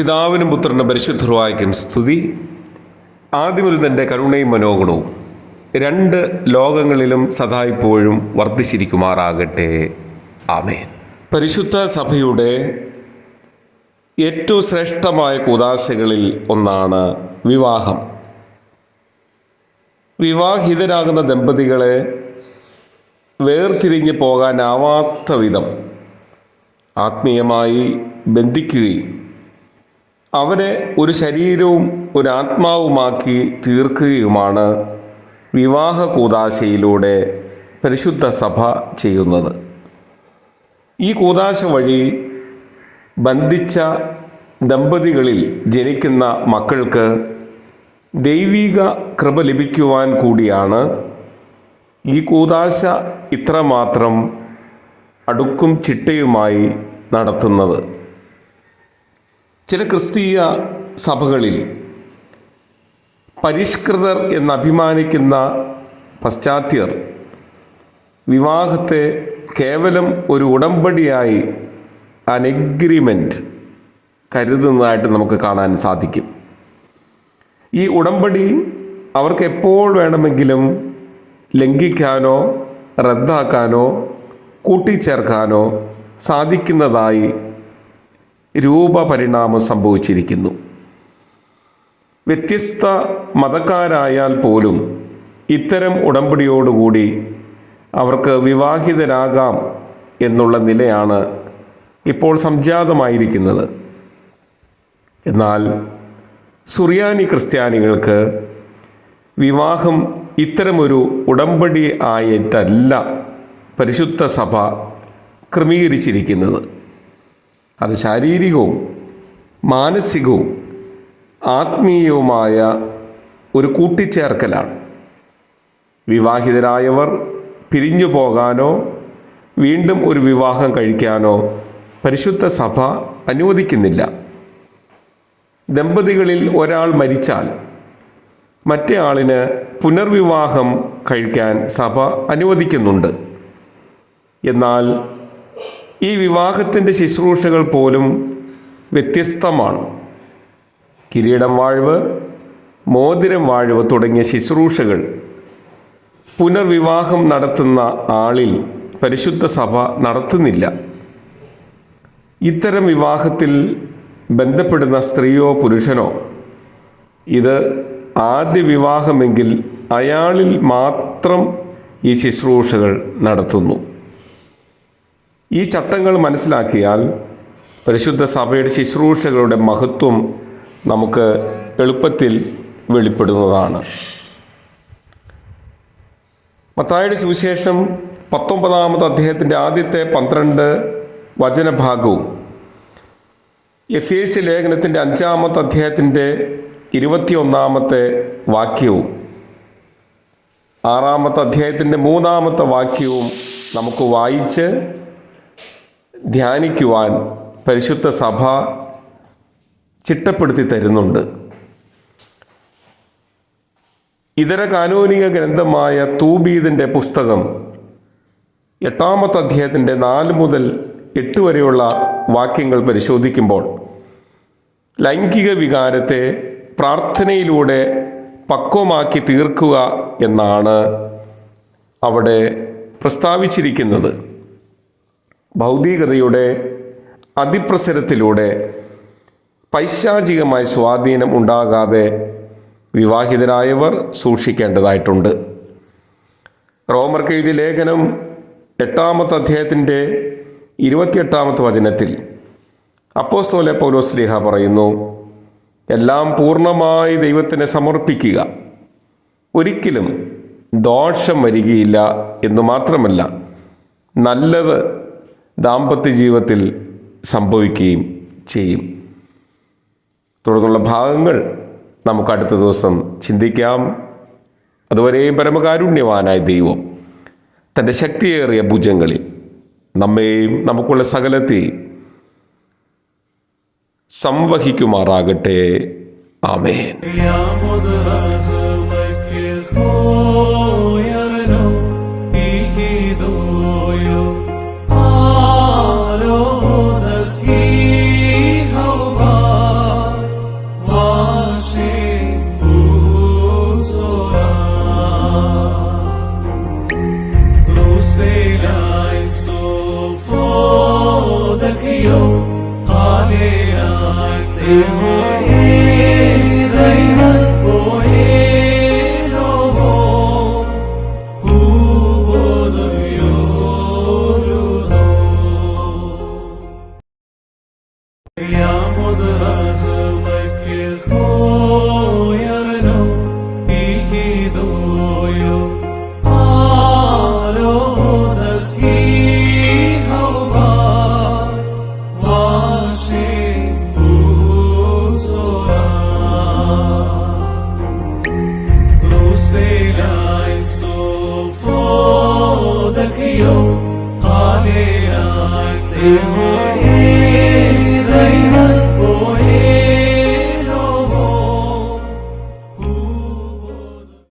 പിതാവിനും പുത്രനും പരിശുദ്ധർവായിക്കും സ്തുതി. ആദ്യമുതൽ തൻ്റെ കരുണയും മനോഗുണവും രണ്ട് ലോകങ്ങളിലും സദാ ഇപ്പോഴും വർദ്ധിച്ചിരിക്കുമാറാകട്ടെ. ആമേൻ. പരിശുദ്ധ സഭയുടെ ഏറ്റവും ശ്രേഷ്ഠമായ കൂദാശകളിൽ ഒന്നാണ് വിവാഹം. വിവാഹിതരാകുന്ന ദമ്പതികളെ വേർതിരിഞ്ഞ് പോകാനാവാത്ത വിധം ആത്മീയമായി ബന്ധിക്കുകയും അവരെ ഒരു ശരീരവും ഒരു ആത്മാവുമാക്കി തീർക്കുകയുമാണ് വിവാഹ കൂദാശയിലൂടെ പരിശുദ്ധ സഭ ചെയ്യുന്നത്. ഈ കൂദാശ വഴി ബന്ധിച്ച ദമ്പതികളിൽ ജനിക്കുന്ന മക്കൾക്ക് ദൈവിക കൃപ ലഭിക്കുവാൻ കൂടിയാണ് ഈ കൂദാശ ഇത്രമാത്രം അടുക്കും ചിട്ടയുമായി നടത്തുന്നത്. ചില ക്രിസ്തീയ സഭകളിൽ പരിഷ്കൃതർ എന്നഭിമാനിക്കുന്ന പാശ്ചാത്യർ വിവാഹത്തെ കേവലം ഒരു ഉടമ്പടിയായി അഗ്രിമെൻ്റ് കരുതുന്നതായിട്ട് നമുക്ക് കാണാൻ സാധിക്കും. ഈ ഉടമ്പടി അവർക്ക് എപ്പോൾ വേണമെങ്കിലും ലംഘിക്കാനോ റദ്ദാക്കാനോ കൂട്ടിച്ചേർക്കാനോ സാധിക്കുന്നതായി രൂപപരിണാമം സംഭവിച്ചിരിക്കുന്നു. വ്യത്യസ്ത മതക്കാരായാൽ പോലും ഇത്തരം ഉടമ്പടിയോടുകൂടി അവർക്ക് വിവാഹിതരാകാം എന്നുള്ള നിലയാണ് ഇപ്പോൾ സംജാതമായിരിക്കുന്നത്. എന്നാൽ സുറിയാനി ക്രിസ്ത്യാനികൾക്ക് വിവാഹം ഇത്തരമൊരു ഉടമ്പടി ആയിട്ടല്ല പരിശുദ്ധ സഭ ക്രമീകരിച്ചിരിക്കുന്നത്. അത് ശാരീരികവും മാനസികവും ആത്മീയവുമായ ഒരു കൂട്ടിച്ചേർക്കലാണ്. വിവാഹിതരായവർ പിരിഞ്ഞു പോകാനോ വീണ്ടും ഒരു വിവാഹം കഴിക്കാനോ പരിശുദ്ധ സഭ അനുവദിക്കുന്നില്ല. ദമ്പതികളിൽ ഒരാൾ മരിച്ചാൽ മറ്റേ ആളിന് പുനർവിവാഹം കഴിക്കാൻ സഭ അനുവദിക്കുന്നുണ്ട്. എന്നാൽ ഈ വിവാഹത്തിൻ്റെ ശുശ്രൂഷകൾ പോലും വ്യത്യസ്തമാണ്. കിരീടം വാഴ്വ്, മോതിരം വാഴ്വ് തുടങ്ങിയ ശുശ്രൂഷകൾ പുനർവിവാഹം നടത്തുന്ന ആളിൽ പരിശുദ്ധ സഭ നടത്തുന്നില്ല. ഇത്തരം വിവാഹത്തിൽ ബന്ധപ്പെടുന്ന സ്ത്രീയോ പുരുഷനോ ഇത് ആദ്യ വിവാഹമെങ്കിൽ അയാളിൽ മാത്രം ഈ ശുശ്രൂഷകൾ നടത്തുന്നു. ഈ ചട്ടങ്ങൾ മനസ്സിലാക്കിയാൽ പരിശുദ്ധ സഭയുടെ ശുശ്രൂഷകളുടെ മഹത്വം നമുക്ക് എളുപ്പത്തിൽ വെളിപ്പെടുന്നതാണ്. മത്തായിയുടെ സുവിശേഷം 19-ാമത്തെ അധ്യായത്തിൻ്റെ ആദ്യത്തെ 12 വചനഭാഗവും എഫേസ്യ ലേഖനത്തിൻ്റെ 5-ാമത്തെ അധ്യായത്തിൻ്റെ 21-ാമത്തെ വാക്യവും 6-ാമത്തെ അധ്യായത്തിൻ്റെ 3-ാമത്തെ വാക്യവും നമുക്ക് വായിച്ച് ധ്യാനിക്കുവാൻ പരിശുദ്ധ സഭ ചിട്ടപ്പെടുത്തി തരുന്നുണ്ട്. ഇതര കാനോനിക ഗ്രന്ഥമായ തൂബീദിൻ്റെ പുസ്തകം 8-ാമത്തെ അധ്യായത്തിൻ്റെ 4 മുതൽ 8 വരെയുള്ള വാക്യങ്ങൾ പരിശോധിക്കുമ്പോൾ ലൈംഗിക വികാരത്തെ പ്രാർത്ഥനയിലൂടെ പക്വമാക്കി തീർക്കുക എന്നാണ് അവിടെ പ്രസ്താവിച്ചിരിക്കുന്നത്. ഭൗതികതയുടെ അതിപ്രസരത്തിലൂടെ പൈശാചികമായ സ്വാധീനം ഉണ്ടാകാതെ വിവാഹിതരായവർ സൂക്ഷിക്കേണ്ടതായിട്ടുണ്ട്. റോമർക്ക് എഴുതിയ ലേഖനം 8-ാമത്തെ അധ്യായത്തിൻ്റെ 28-ാമത്തെ വചനത്തിൽ അപ്പോസ്തലൻ പൗലോസ് ശ്ലീഹ പറയുന്നു, എല്ലാം പൂർണ്ണമായി ദൈവത്തിന് സമർപ്പിക്കുക, ഒരിക്കലും ദോഷം വരികയില്ല എന്നു മാത്രമല്ല നല്ലത് ദാമ്പത്യ ജീവിതത്തിൽ സംഭവിക്കുകയും ചെയ്യും. തുടർന്നുള്ള ഭാഗങ്ങൾ നമുക്ക് അടുത്ത ദിവസം ചിന്തിക്കാം. അതുവരെയും പരമകാരുണ്യവാനായ ദൈവം തൻ്റെ ശക്തിയേറിയ ഭുജങ്ങളിൽ നമ്മെയും നമുക്കുള്ള സകലത്തെയും സംവഹിക്കുമാറാകട്ടെ. ആമേൻ. Alo, das Jehovah. Hallelujah,